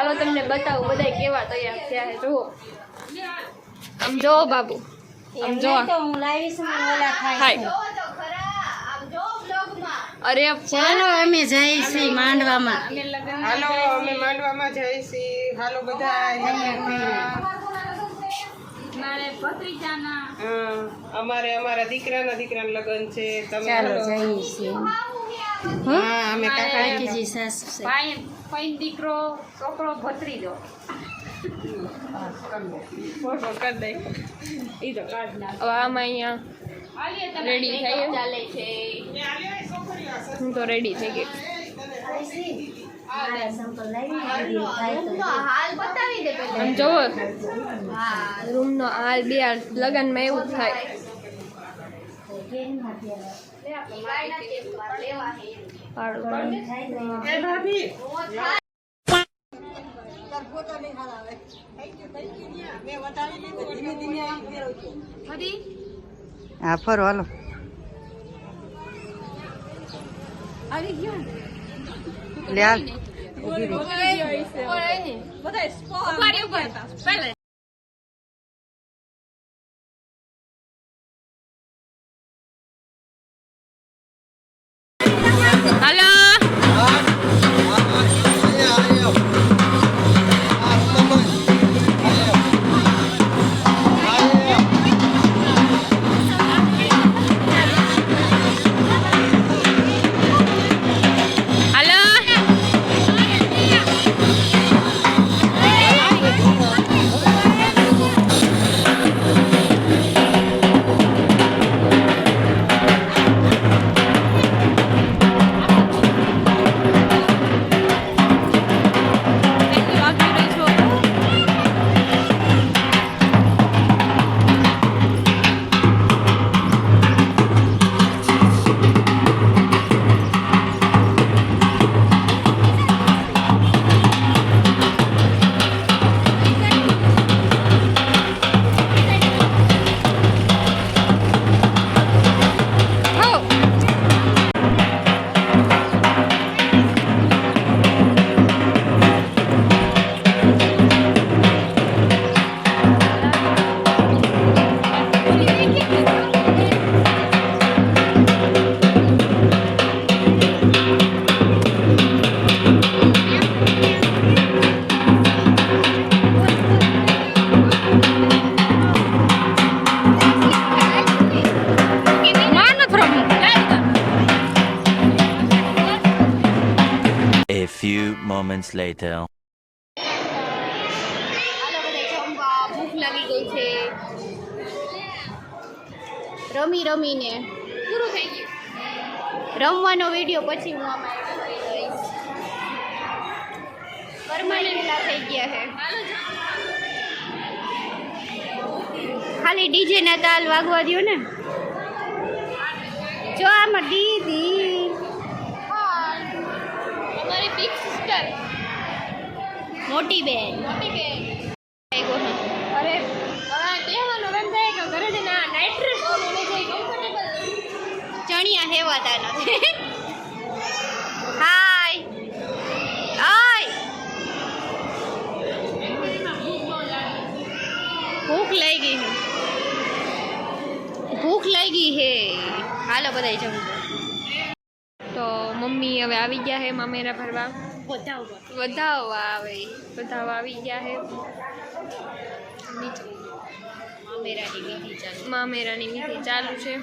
હાલો તમને બતાવું બધા કેવા તૈયાર થયા છે જુઓ આમ જો બાબુ આમ જો તો હું લાવીશ ને ઓલા થાય અરે ચાલો અમે જઈએ છીએ માંડવામાં હાલો અમે માંડવામાં જઈએ છીએ હાલો બધા મારે ભત્રીજાના અમારે અમારા દીકરાના લગ્ન છે તમે ચાલો જઈએ છીએ હા અમે કાકા કાકીજી સાસુ છે ભાઈ દીકરો છોકરો ભત્રીજો ફોટો કરી દઈ ઈ તો કાઢ ના હવે આમાં અહીંયા રેડી થઈ ચાલે છે હું તો રેડી થઈ ગઈ આમ જોવો રૂમનો હાલ બે લગનમાં એવું થાય હા ફરો હાલો લે હાલ હાલો moments later. ભૂખ લાગી ગઈ છે રમી રમીને પૂરું થઈ ગયું રમવાનો વિડીયો પછી હું આમાં એડ કરી દઈશ પરમાનન્ટ થઈ ગયા છે ખાલી ડીજે ના તાલ વાગવા દો ને જો આમાં દીદી અમારી બિગ સિસ્ટર મોટી બેન અરે હવે કહેવાનું રન થાય કે ઘરે જઈને આ નાઇટ ડ્રેસ લઈને જઈ કમ્ફર્ટેબલ ચણિયા હેવાતા નથી હાય ઓય ભૂખ લાગી હે હાલો બધાય જમવું તો મમ્મી હવે આવી ગયા હે મામેરા ભરવા વધાવવા આવી ગયા હે મામેરાની વિધિ ચાલુ છે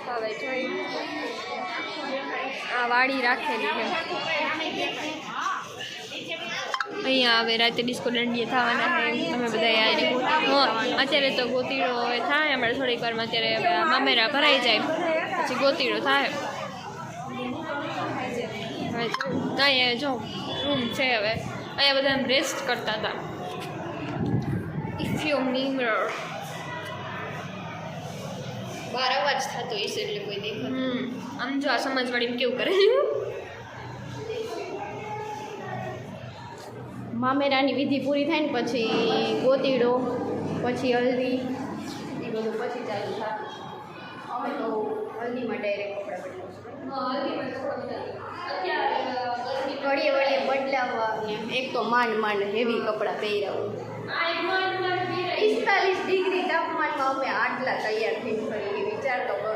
હવે જોઈ આ વાડી રાખેલી છે અહીંયા હવે રાતે ડિસ્કો દાંડિયા થવાના છે અમે બધા યારી અત્યારે તો ગોતીડો હવે થાય અમારે થોડીક વારમાં અત્યારે હવે મામેરા ભરાઈ જાય પછી ગોતીડો થાય હવે અહીંયા જો રૂમ છે હવે અહીંયા બધા રેસ્ટ કરતા હતા ઇફ યુ મિરર બાર અવાજ થતો હશે એટલે કોઈ દેખાતું આમ જો આ સમજવાડીમાં કેવું કરે મામેરાની વિધિ પૂરી થાય ને પછી ગોતીડો પછી હલ્દી એ બધું પછી ચાલુ થાય અમે તો હલ્દીમાં ડાયરેક્ટ કપડાં બદલાવશું હલ્દીમાં હલાવવા એક તો માંડ માંડ હેવી કપડાં પહેર્યા 45 ડિગ્રી તાપમાનમાં અમે આટલા તૈયાર થઈ ફરી વિચાર તો કરો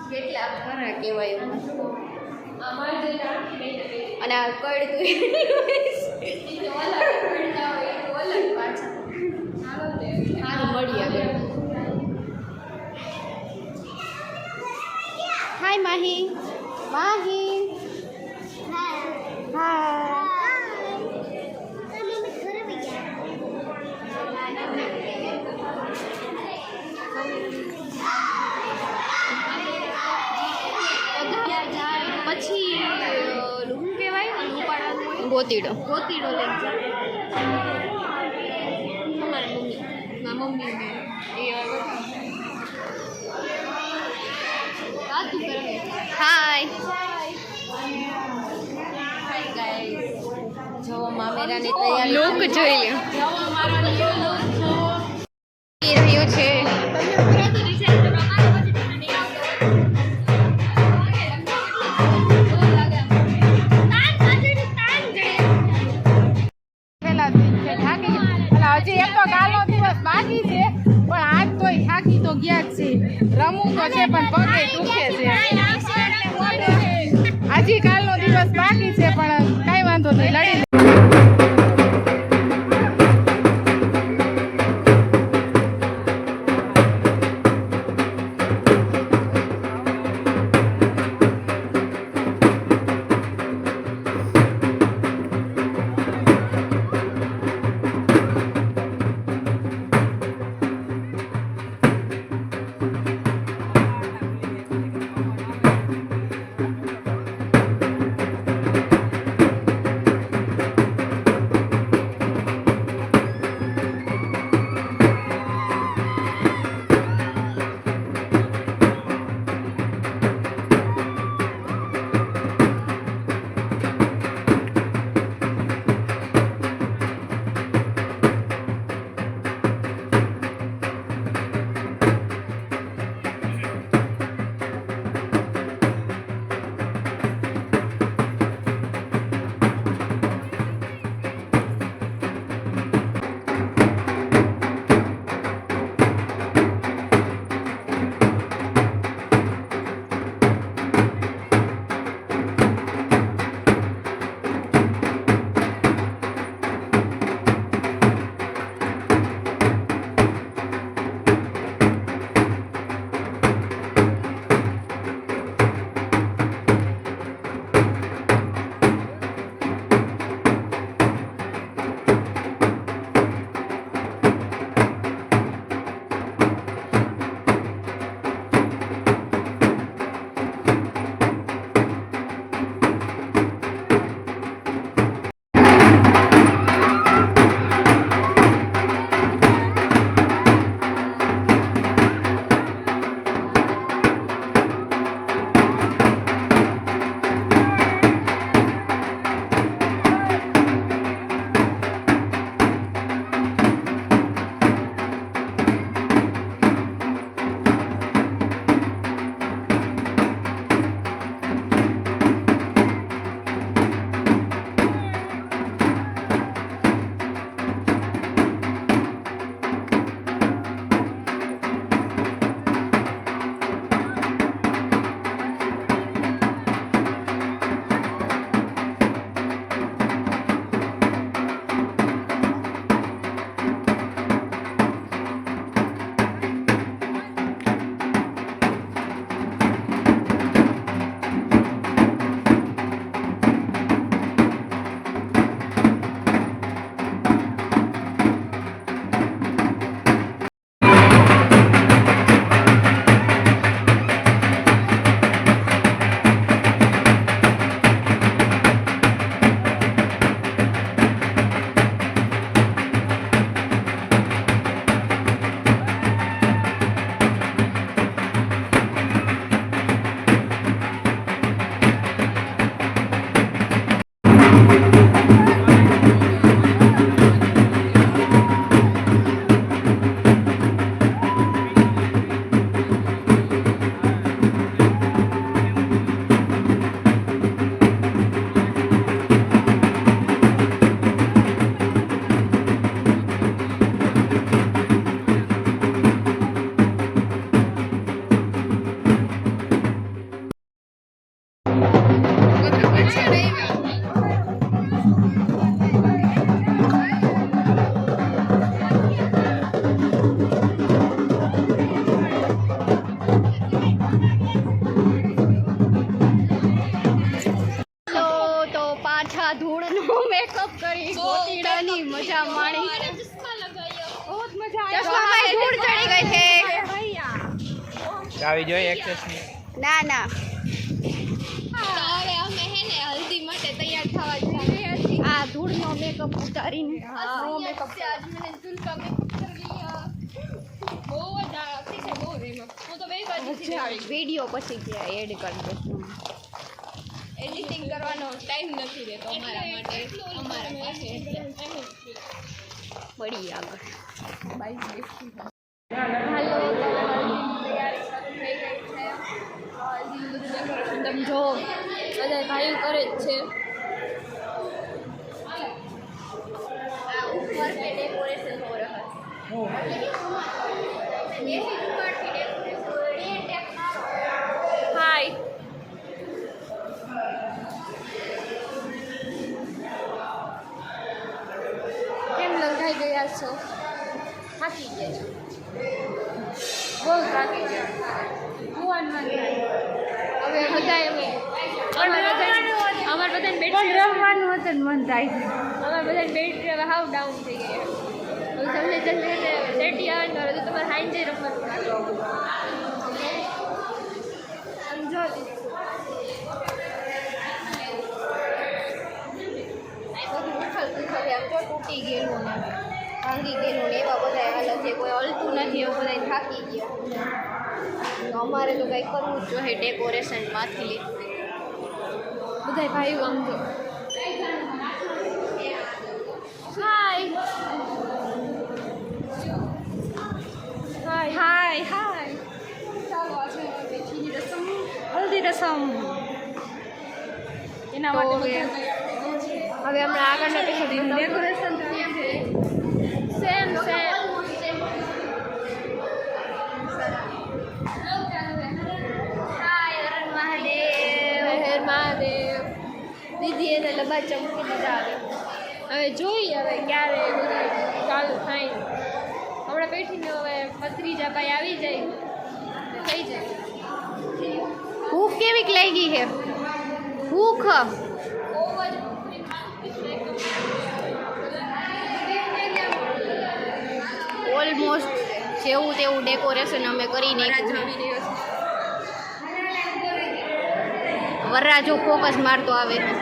કેટલા ખરા કહેવાય અને આ કડતું મળીએ હાય માહી માહી હા પછી શું કહેવાય ગોતીડો ગોતીડો લઈ જાય અમારા મમ્મી ને એ હાય જો મામેરાની તૈયારી લોક જોઈ રહ્યું છે હજી એક તો કાલનો દિવસ બાકી છે પણ આજ તોય થાકી તો ગયા જ છે રમવું તો છે પણ પગે દુખે છે હજી કાલનો દિવસ બાકી છે પણ કઈ વાંધો નહીં લડી તો પાછા ધૂળનો મેકઅપ કરી ગોતીડાની મજા માણી. ચશ્મામાં ધૂળ ચડી ગઈ છે. આવી જોઈએ એક્સેસની. ના ના હવે અમે હે ને હલ્દી માટે તૈયાર થવા જઈએ. આ ધૂળનો મેકઅપ ઉતારીને મેકઅપ આજ મને ઝુલકા મેકઅપ કરી લીયા. બહુ જ અતિશય બહુ રેમાં હું તો બે બાજુથી આવી વિડિયો પછી કે એડ કરી દઉં. એડિટિંગ કરવાનો ટાઈમ નથી રહેતો અમારા માટે અમારા પાસે બળી આગળ. હાલો તમે જો બધા ભાઈ કરે જ છે. ઉપર पे डेकोरेशन हो रहा है. हाय કેમ લંઘાઈ ગયા છો? થાકી ગયા છો? બહુ થાકી ગયા. હવે બધાએ અમારે બધાને બેટરી રમવાનું હતું મન થાય છે. અમારે બધાને બેટરી હવે હાવ ડાઉન થઈ ગઈ. હવે તમને જલ્દી સેટી આવે ને તો તમારે હાઈ જઈ રમવાનું સમજો. તૂટી ગયેલું ને ભાંગી ગયેલું ને એવા બધા હાલત છે. કોઈ હલતું નથી એવું બધા થાકી ગયા. તો અમારે તો કંઈ કરવું જ જોઈએ ડેકોરેશનમાંથી લીધું. બધા ભાઈઓ આમ જો હાય હાય હાય. ચાલો આજે બેઠીની રસમ હલ્દી રસમ એના માટે હવે હમણાં આગળના episode decoration same same. Mahadev દીદી એને લબા ચમકી મજા આવે. હવે જોઈએ હવે ક્યારે બધું ચાલુ થાય. હમણાં બેઠીને હવે ભત્રીજા ભાઈ આવી જાય થઈ જાય. ભૂખ કેવીક લાગી છે? ભૂખ ઓલમોસ્ટ જેવું તેવું ડેકોરેશન અમે કરી નાખ્યું. વરરાજો ફોકસ મારતો આવે છે.